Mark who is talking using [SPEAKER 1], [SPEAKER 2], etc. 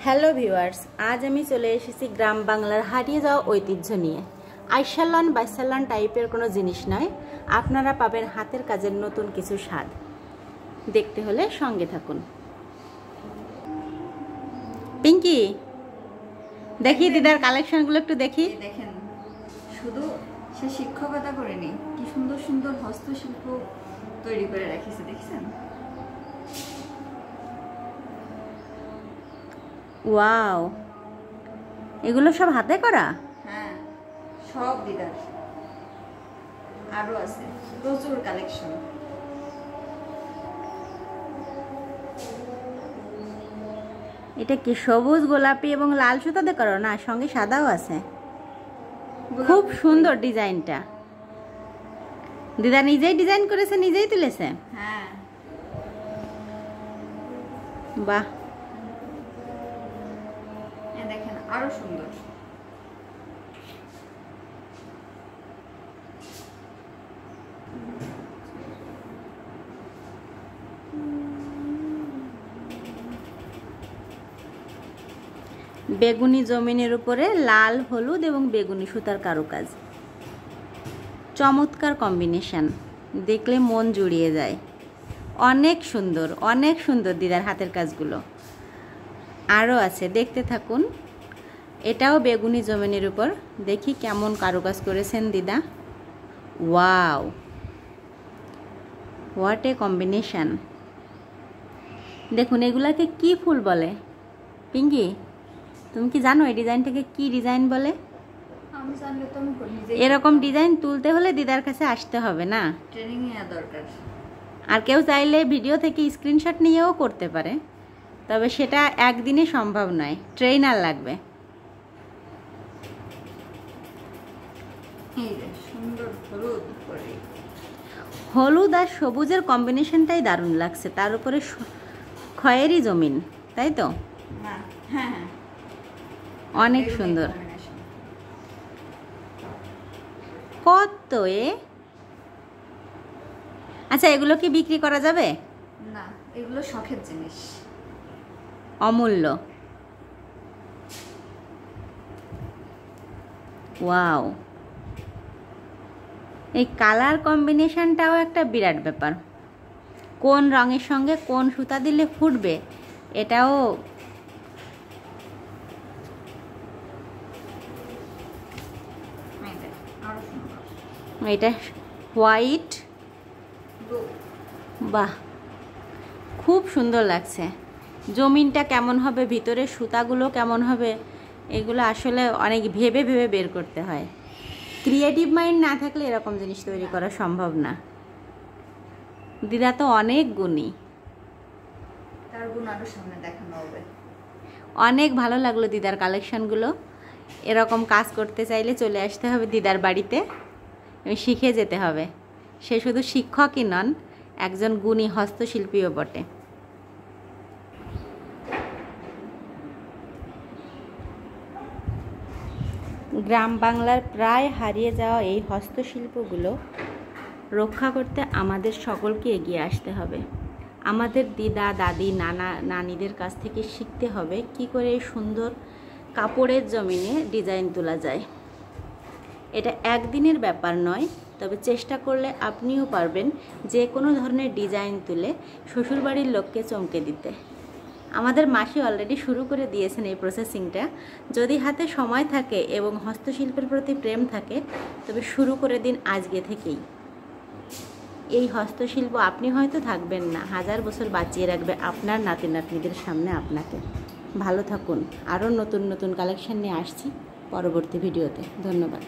[SPEAKER 1] Hello viewers, আজ আমি চলে এসেছি গ্রাম বাংলার হারিয়ে যাওয়া ঐতিহ্য নিয়ে। আইসাল্লান বাইসাল্লান টাইপের কোনো জিনিস নয়, আপনারা পাবেন হাতের কাজের নতুন কিছু স্বাদ। দেখতে হলে সঙ্গে থাকুন। পিঙ্কি, দেখি দিদার কালেকশনগুলো একটু দেখি।
[SPEAKER 2] দেখেন, শুধু সে শিক্ষকতা করেনি, কি সুন্দর সুন্দর হস্তশিল্প তৈরি করে রেখেছে, দেখছেন?
[SPEAKER 1] ওয়াও, এগুলো সব হাতে করা?
[SPEAKER 2] হ্যাঁ, সব দিদার। আরো আছে প্রচুর কালেকশন।
[SPEAKER 1] এটা কি সবুজ, গোলাপি এবং লাল সুতাতে করো না? সঙ্গে সাদাও আছে। খুব সুন্দর ডিজাইনটা। দিদা নিজেই ডিজাইন করেছে, নিজেই তুলেছে?
[SPEAKER 2] হ্যাঁ,
[SPEAKER 1] বাহ,
[SPEAKER 2] দেখেন আরো সুন্দর।
[SPEAKER 1] বেগুনি জমিনের উপরে লাল, হলুদ এবং বেগুনি সুতার কারুকাজ। চমৎকার কম্বিনেশন, দেখলে মন জুড়িয়ে যায়। অনেক সুন্দর, অনেক সুন্দর দিদার হাতের কাজগুলো। আরও আছে, দেখতে থাকুন। এটাও বেগুনি জমিনের উপর। দেখি কেমন কারুকাজ করেছেন দিদা। Wow, what a combination. দেখুন, এগুলাকে কি ফুল বলে? পিঙ্কি, তুমি কি জানো এই ডিজাইনটাকে কি ডিজাইন বলে?
[SPEAKER 2] আমি জানলে তো আমি নিজে
[SPEAKER 1] এরকম ডিজাইন তুলতে হলে দিদার কাছে আসতে হবে না?
[SPEAKER 2] ট্রেনিং নেওয়া দরকার।
[SPEAKER 1] আর কেউ চাইলে ভিডিও থেকে স্ক্রিনশট নিয়েও করতে পারে, তবে সেটা একদিনে সম্ভব নয়, ট্রেনার লাগবে।
[SPEAKER 2] এই যে সুন্দর হলুদ করে,
[SPEAKER 1] হলুদ আর সবুজের কম্বিনেশনটাই দারুণ লাগছে। তার উপরে খয়েরি জমিন, তাই তো?
[SPEAKER 2] হ্যাঁ হ্যাঁ হ্যাঁ,
[SPEAKER 1] অনেক সুন্দর। কত এ? আচ্ছা, এগুলো কি বিক্রি করা যাবে?
[SPEAKER 2] না, এগুলো শখের জিনিস,
[SPEAKER 1] অমূল্য। ওয়াও, এই কালার কম্বিনেশনটাও একটা বিরাট ব্যাপার। কোন রঙের সঙ্গে কোন সুতা দিলে ফুটবে, এটাও এটা হোয়াইট। বাহ, খুব সুন্দর লাগছে। জমিনটা কেমন হবে, ভিতরে সুতাগুলো কেমন হবে, এগুলো আসলে অনেক ভেবে ভেবে বের করতে হয়। ক্রিয়েটিভ মাইন্ড না থাকলে এরকম জিনিস তৈরি করা সম্ভব না। দিদা তো অনেক গুণী।
[SPEAKER 2] তার গুণ আরো সামনে দেখানো হবে।
[SPEAKER 1] অনেক ভালো লাগলো দিদার কালেকশনগুলো। এরকম কাজ করতে চাইলে চলে আসতে হবে দিদার বাড়িতে, শিখে যেতে হবে। সে শুধু শিক্ষকই নন, একজন গুণী হস্তশিল্পীও বটে। গ্রাম বাংলার প্রায় হারিয়ে যাওয়া এই হস্তশিল্পগুলো রক্ষা করতে আমাদের সকলকে এগিয়ে আসতে হবে। আমাদের দিদা, দাদি, নানা, নানিদের কাছ থেকে শিখতে হবে কি করে সুন্দর কাপড়ের জমিনে ডিজাইন তোলা যায়। এটা একদিনের ব্যাপার নয়, তবে চেষ্টা করলে আপনিও পারবেন যে কোনো ধরনের ডিজাইন তুলে শ্বশুরবাড়ির লোককে চমকে দিতে। আমাদের মাসি অলরেডি শুরু করে দিয়েছেন এই প্রসেসিংটা। যদি হাতে সময় থাকে এবং হস্তশিল্পের প্রতি প্রেম থাকে, তবে শুরু করে দিন আজকে থেকেই। এই হস্তশিল্প আপনি হয়তো থাকবেন না, 1000 বছর বাঁচিয়ে রাখবে আপনার নাতি নাতনিদের সামনে আপনাকে। ভালো থাকুন। আরও নতুন নতুন কালেকশন নিয়ে আসছি পরবর্তী ভিডিওতে। ধন্যবাদ।